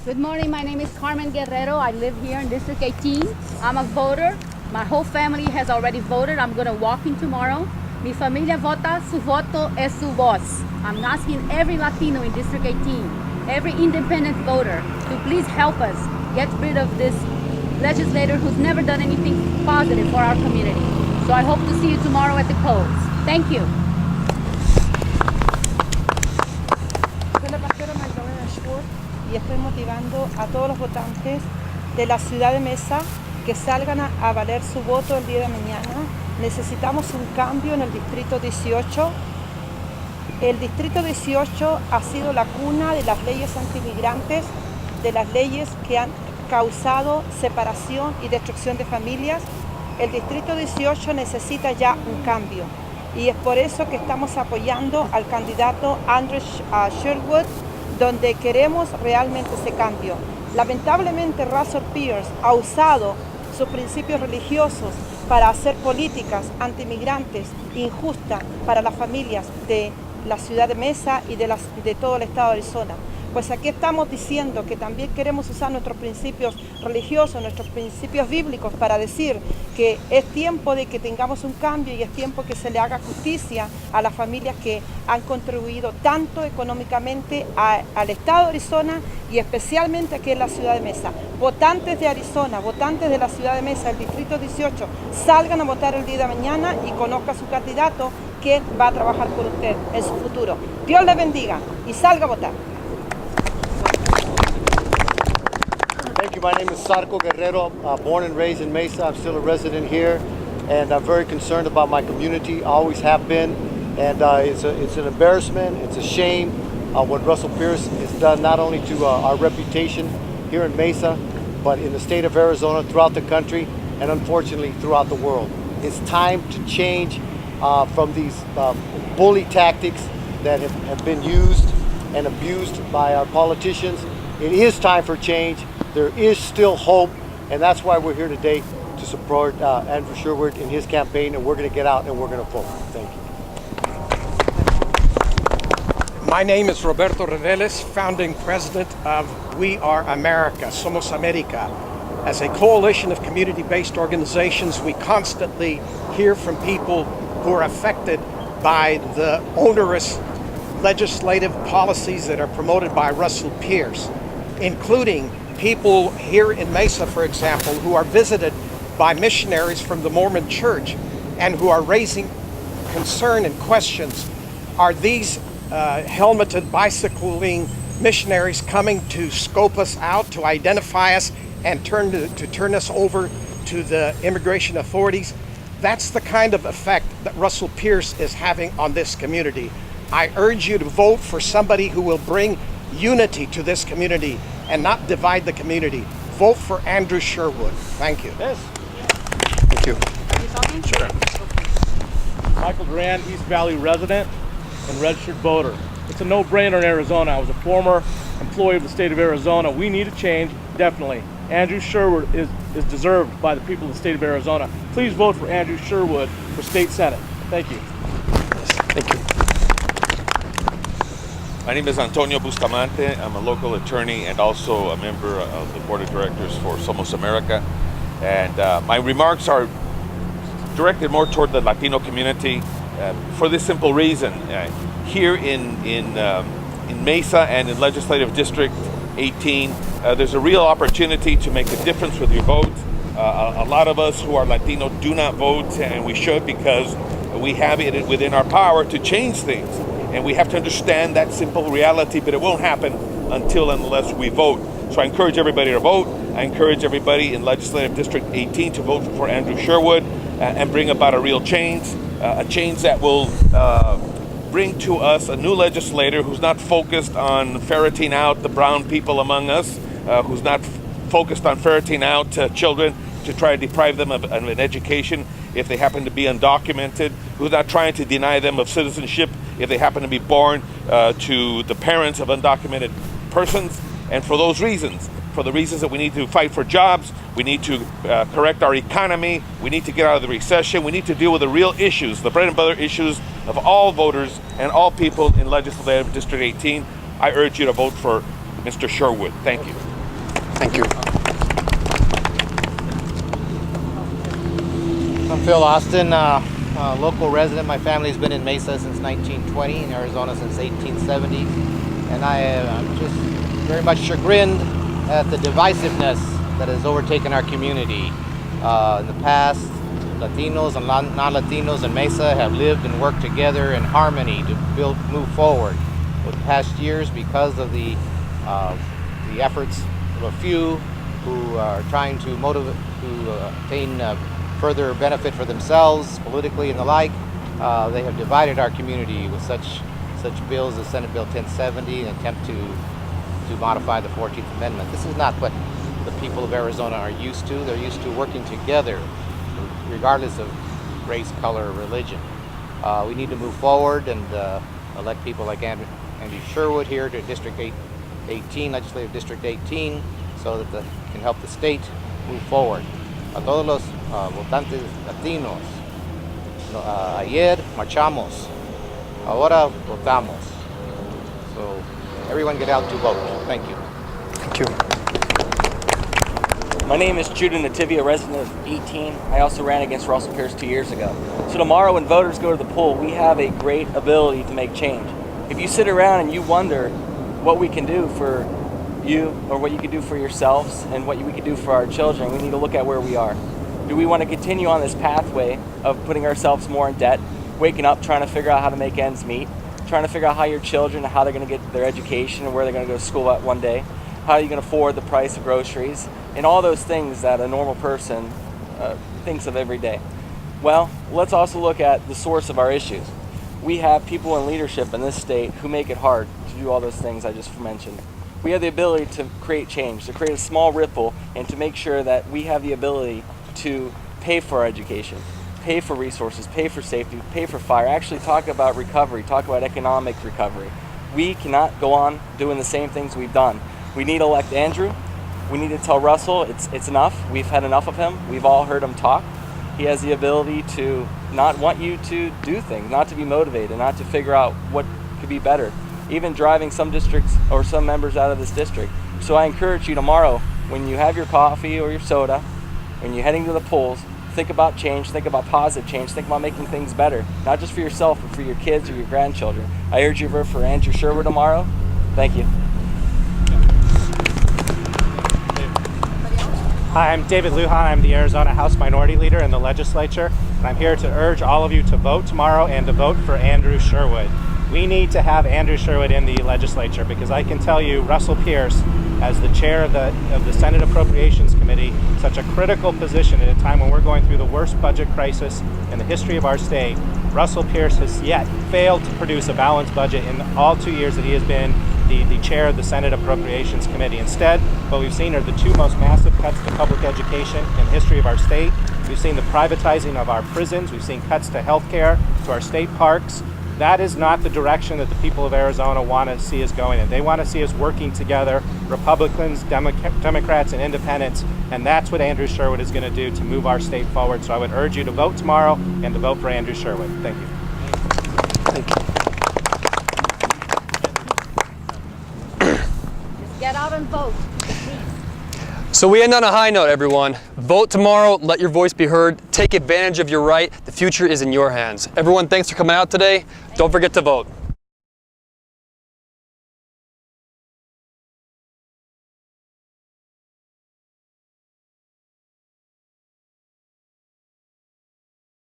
Good morning, my name is Carmen Guerrero. I live here in District 18. I'm a voter. My whole family has already voted. I'm going to walk in tomorrow. Mi familia vota, su voto es su voz. I'm asking every Latino in District 18, every independent voter, to please help us get rid of this legislator who's never done anything positive for our community. So I hope to see you tomorrow at the polls. Thank you. Y estoy motivando a todos los votantes de la ciudad de Mesa que salgan a valer su voto el día de mañana. Necesitamos un cambio en el distrito 18. El distrito 18 ha sido la cuna de las leyes antimigrantes, de las leyes que han causado separación y destrucción de familias. El distrito 18 necesita ya un cambio y es por eso que estamos apoyando al candidato Andrew Sherwood, donde queremos realmente ese cambio. Lamentablemente Russell Pierce ha usado sus principios religiosos para hacer políticas antimigrantes injustas para las familias de la ciudad de Mesa y de todo el estado de Arizona. Pues aquí estamos diciendo que también queremos usar nuestros principios religiosos, nuestros principios bíblicos para decir que es tiempo de que tengamos un cambio y es tiempo que se le haga justicia a las familias que han contribuido tanto económicamente al estado de Arizona y especialmente aquí en la ciudad de Mesa. Votantes de Arizona, votantes de la ciudad de Mesa, el distrito 18, salgan a votar el día de mañana y conozca a su candidato que va a trabajar por usted en su futuro. Dios les bendiga y salga a votar. Thank you. My name is Sarko Guerrero, born and raised in Mesa. I'm still a resident here, and I'm very concerned about my community, always have been. And it's an embarrassment, it's a shame what Russell Pierce has done, not only to our reputation here in Mesa, but in the state of Arizona, throughout the country, and unfortunately throughout the world. It's time to change from these bully tactics that have been used and abused by our politicians. It is time for change. There is still hope, and that's why we're here today to support Andrew Sherwood in his campaign, and we're going to get out and we're going to vote. Thank you. My name is Roberto Reveles, founding president of We Are America, Somos America. As a coalition of community-based organizations, we constantly hear from people who are affected by the onerous legislative policies that are promoted by Russell Pierce, including people here in Mesa, for example, who are visited by missionaries from the Mormon Church and who are raising concern and questions. Are these helmeted bicycling missionaries coming to scope us out, to identify us, and to turn us over to the immigration authorities? That's the kind of effect that Russell Pierce is having on this community. I urge you to vote for somebody who will bring unity to this community and not divide the community. Vote for Andrew Sherwood. Thank you. Yes. Thank you. Sure. Michael Duran, East Valley resident and registered voter. It's a no-brainer in Arizona. I was a former employee of the state of Arizona. We need a change, definitely. Andrew Sherwood is deserved by the people of the state of Arizona. Please vote for Andrew Sherwood for state senate. Thank you. Thank you. My name is Antonio Bustamante. I'm a local attorney and also a member of the board of directors for Somos America. And my remarks are directed more toward the Latino community for this simple reason. Here in Mesa and in Legislative District 18, there's a real opportunity to make a difference with your vote. A lot of us who are Latino do not vote, and we should, because we have it within our power to change things. And we have to understand that simple reality, but it won't happen until and unless we vote. So I encourage everybody to vote. I encourage everybody in Legislative District 18 to vote for Andrew Sherwood and bring about a real change, a change that will bring to us a new legislator who's not focused on ferreting out the brown people among us, who's not focused on ferreting out children to try to deprive them of an education if they happen to be undocumented, who's not trying to deny them of citizenship if they happen to be born to the parents of undocumented persons. And for those reasons, for the reasons that we need to fight for jobs, we need to correct our economy, we need to get out of the recession, we need to deal with the real issues, the bread and butter issues of all voters and all people in Legislative District 18, I urge you to vote for Mr. Sherwood. Thank you. Thank you. I'm Phil Austin, local resident. My family's been in Mesa since 1920, in Arizona since 1870, and I'm just very much chagrined at the divisiveness that has overtaken our community. In the past, Latinos and non-Latinos in Mesa have lived and worked together in harmony to move forward. Over the past years, because of the efforts of a few who are trying to attain further benefit for themselves politically and the like, they have divided our community with such bills as Senate Bill 1070, an attempt to modify the 14th Amendment. This is not what the people of Arizona are used to. They're used to working together regardless of race, color, or religion. We need to move forward and elect people like Andrew Sherwood here to District 18, Legislative District 18, so that they can help the state move forward. A todos los votantes latinos, ayer marchamos, ahora votamos. So everyone get out to vote. Thank you. Thank you. My name is Judah Nativia, resident of 18. I also ran against Russell Pierce 2 years ago. So tomorrow when voters go to the poll, we have a great ability to make change. If you sit around and you wonder what we can do for you or what you can do for yourselves and what we can do for our children, we need to look at where we are. Do we want to continue on this pathway of putting ourselves more in debt, waking up trying to figure out how to make ends meet, trying to figure out how your children, how they're going to get their education and where they're going to go to school one day, how are you going to afford the price of groceries, and all those things that a normal person thinks of every day? Well, let's also look at the source of our issues. We have people in leadership in this state who make it hard to do all those things I just mentioned. We have the ability to create change, to create a small ripple, and to make sure that we have the ability to pay for our education, pay for resources, pay for safety, pay for fire, actually talk about recovery, talk about economic recovery. We cannot go on doing the same things we've done. We need to elect Andrew. We need to tell Russell it's enough. We've had enough of him. We've all heard him talk. He has the ability to not want you to do things, not to be motivated, not to figure out what could be better, even driving some districts or some members out of this district. So I encourage you tomorrow, when you have your coffee or your soda, when you're heading to the polls, think about change, think about positive change, think about making things better, not just for yourself, but for your kids or your grandchildren. I urge you to vote for Andrew Sherwood tomorrow. Thank you. Hi, I'm David Lujan. I'm the Arizona House Minority Leader in the legislature, and I'm here to urge all of you to vote tomorrow and to vote for Andrew Sherwood. We need to have Andrew Sherwood in the legislature because I can tell you Russell Pierce, as the chair of the Senate Appropriations Committee, such a critical position at a time when we're going through the worst budget crisis in the history of our state. Russell Pierce has yet failed to produce a balanced budget in all 2 years that he has been the chair of the Senate Appropriations Committee. Instead, what we've seen are the two most massive cuts to public education in the history of our state. We've seen the privatizing of our prisons. We've seen cuts to health care, to our state parks. That is not the direction that the people of Arizona want to see us going in. They want to see us working together, Republicans, Democrats, and independents, and that's what Andrew Sherwood is going to do to move our state forward. So I would urge you to vote tomorrow and to vote for Andrew Sherwood. Thank you. Thank you. Get out and vote. So we end on a high note, everyone. Vote tomorrow, let your voice be heard, take advantage of your right. The future is in your hands. Everyone, thanks for coming out today. Don't forget to vote.